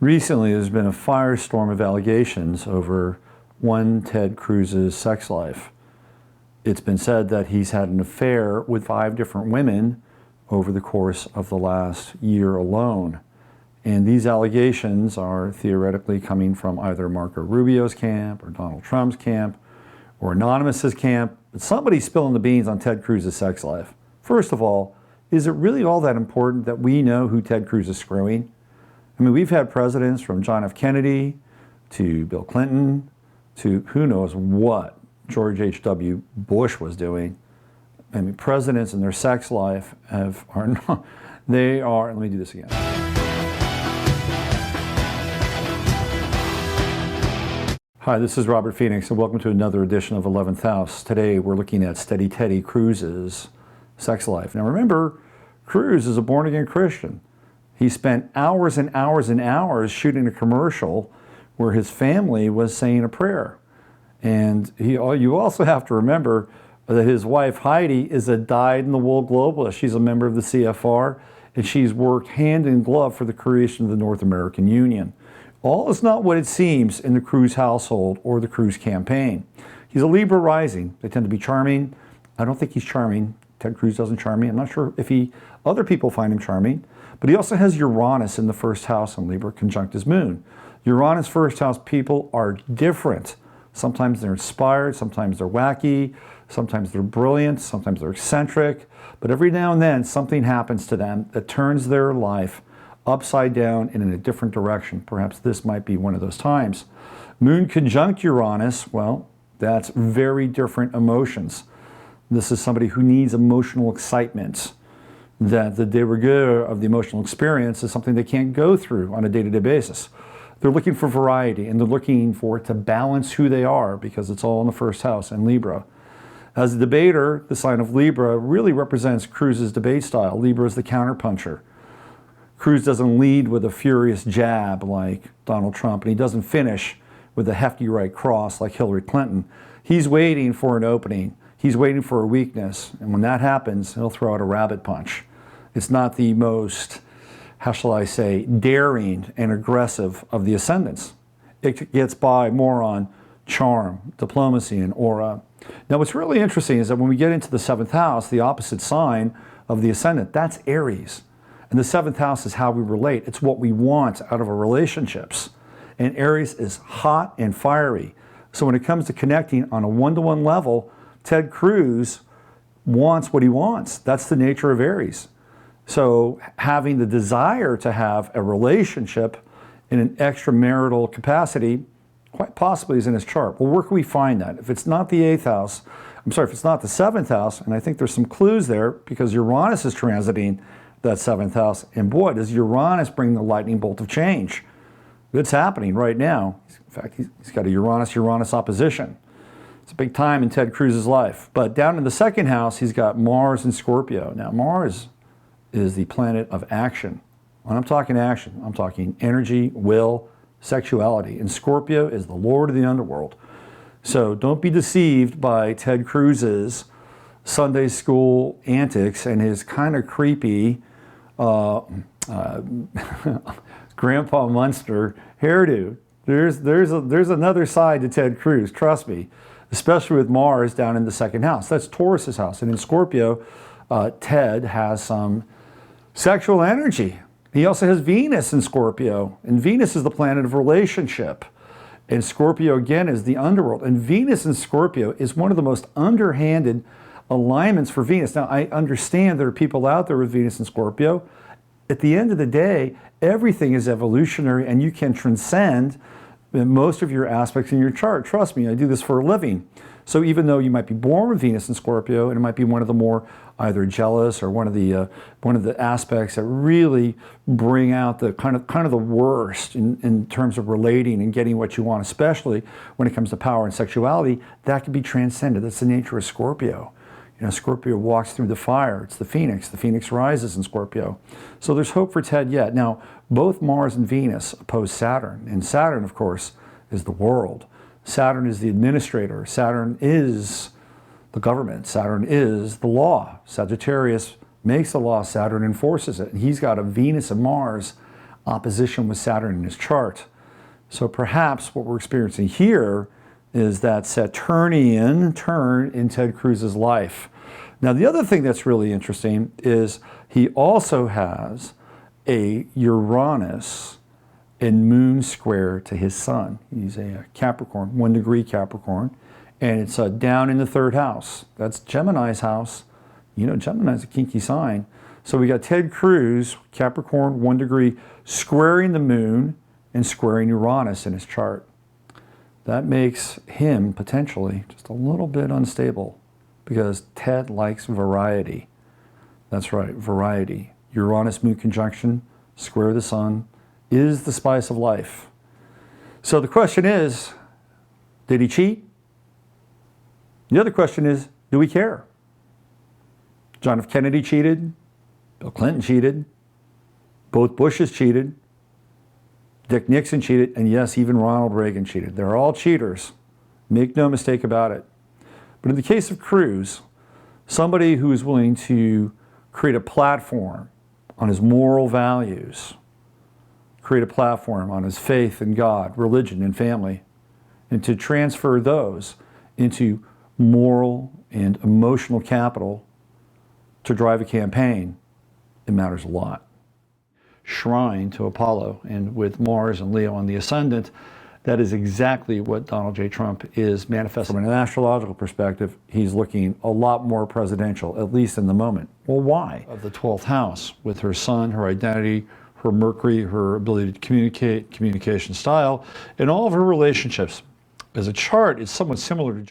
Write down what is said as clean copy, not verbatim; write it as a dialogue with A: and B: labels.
A: Recently, there's been a firestorm of allegations over one Ted Cruz's sex life. It's been said that he's had an affair with 5 different women over the course of the last year alone. And these allegations are theoretically coming from either Marco Rubio's camp or Donald Trump's camp or Anonymous's camp. But somebody's spilling the beans on Ted Cruz's sex life. First of all, is it really all that important that we know who Ted Cruz is screwing? I mean, we've had presidents from John F. Kennedy to Bill Clinton to who knows what George H.W. Bush was doing. I mean, presidents and their sex life are not, let me do this again. Hi, this is Robert Phoenix, and welcome to another edition of 11th House. Today, we're looking at Steady Teddy Cruz's sex life. Now remember, Cruz is a born-again Christian. He spent hours and hours and hours shooting a commercial where his family was saying a prayer. And you also have to remember that his wife, Heidi, is a dyed-in-the-wool globalist. She's a member of the CFR, and she's worked hand in glove for the creation of the North American Union. All is not what it seems in the Cruz household or the Cruz campaign. He's a Libra rising. They tend to be charming. I don't think he's charming. Ted Cruz doesn't charm me. I'm not sure if other people find him charming. But he also has Uranus in the first house in Libra conjunct his moon. Uranus first house people are different. Sometimes they're inspired, sometimes they're wacky, sometimes they're brilliant, sometimes they're eccentric. But every now and then something happens to them that turns their life upside down and in a different direction. Perhaps this might be one of those times. Moon conjunct Uranus, well, that's very different emotions. This is somebody who needs emotional excitement. That the de rigueur of the emotional experience is something they can't go through on a day-to-day basis. They're looking for variety, and they're looking for it to balance who they are, because it's all in the first house in Libra. As a debater, the sign of Libra really represents Cruz's debate style. Libra is the counterpuncher. Cruz doesn't lead with a furious jab like Donald Trump, and he doesn't finish with a hefty right cross like Hillary Clinton. He's waiting for an opening. He's waiting for a weakness, and when that happens, he'll throw out a rabbit punch. It's not the most, how shall I say, daring and aggressive of the ascendants. It gets by more on charm, diplomacy, and aura. Now what's really interesting is that when we get into the 7th house, the opposite sign of the ascendant, that's Aries. And the 7th house is how we relate. It's what we want out of our relationships. And Aries is hot and fiery. So when it comes to connecting on a one-to-one level, Ted Cruz wants what he wants. That's the nature of Aries. So having the desire to have a relationship in an extramarital capacity quite possibly is in his chart. Well, where can we find that? If it's not the 8th house, if it's not the 7th house, and I think there's some clues there because Uranus is transiting that 7th house, and boy, does Uranus bring the lightning bolt of change. It's happening right now. In fact, he's got a Uranus opposition. It's a big time in Ted Cruz's life. But down in the 2nd house, he's got Mars and Scorpio. Now, Mars is the planet of action. When I'm talking action, I'm talking energy, will, sexuality. And Scorpio is the lord of the underworld. So don't be deceived by Ted Cruz's Sunday school antics and his kind of creepy Grandpa Munster hairdo. There's another side to Ted Cruz, trust me, especially with Mars down in the 2nd house. That's Taurus's house. And in Scorpio, Ted has some sexual energy. He also has Venus in Scorpio, and Venus is the planet of relationship. And Scorpio, again, is the underworld. And Venus in Scorpio is one of the most underhanded alignments for Venus. Now, I understand there are people out there with Venus in Scorpio. At the end of the day, everything is evolutionary, and you can transcend most of your aspects in your chart. Trust me, I do this for a living. So even though you might be born with Venus in Scorpio, and it might be one of the more either jealous or one of the aspects that really bring out the kind of the worst in terms of relating and getting what you want, especially when it comes to power and sexuality, that can be transcended. That's the nature of Scorpio. You know, Scorpio walks through the fire. It's the Phoenix. The Phoenix rises in Scorpio. So there's hope for Ted yet. Now, both Mars and Venus oppose Saturn, and Saturn, of course, is the world. Saturn is the administrator. Saturn is the government. Saturn is the law. Sagittarius makes the law. Saturn enforces it. And he's got a Venus and Mars opposition with Saturn in his chart. So perhaps what we're experiencing here is that Saturnian turn in Ted Cruz's life. Now, the other thing that's really interesting is he also has a Uranus and moon square to his sun. He's a Capricorn, 1 degree Capricorn, and it's down in the 3rd house. That's Gemini's house. You know, Gemini's a kinky sign. So we got Ted Cruz, Capricorn, 1 degree, squaring the moon and squaring Uranus in his chart. That makes him potentially just a little bit unstable because Ted likes variety. That's right, variety. Uranus moon conjunction, square the sun, is the spice of life. So the question is, did he cheat? The other question is, do we care? John F. Kennedy cheated. Bill Clinton cheated. Both Bushes cheated. Dick Nixon cheated. And yes, even Ronald Reagan cheated. They're all cheaters. Make no mistake about it. But in the case of Cruz, somebody who is willing to create a platform on his moral values, create a platform on his faith in God, religion, and family, and to transfer those into moral and emotional capital to drive a campaign, it matters a lot. Shrine to Apollo, and with Mars and Leo on the ascendant, that is exactly what Donald J. Trump is manifesting. From an astrological perspective, he's looking a lot more presidential, at least in the moment. Well, why? Of the 12th house, with her sun, her identity, her Mercury, her ability to communicate, communication style, and all of her relationships. As a chart, it's somewhat similar to Joe.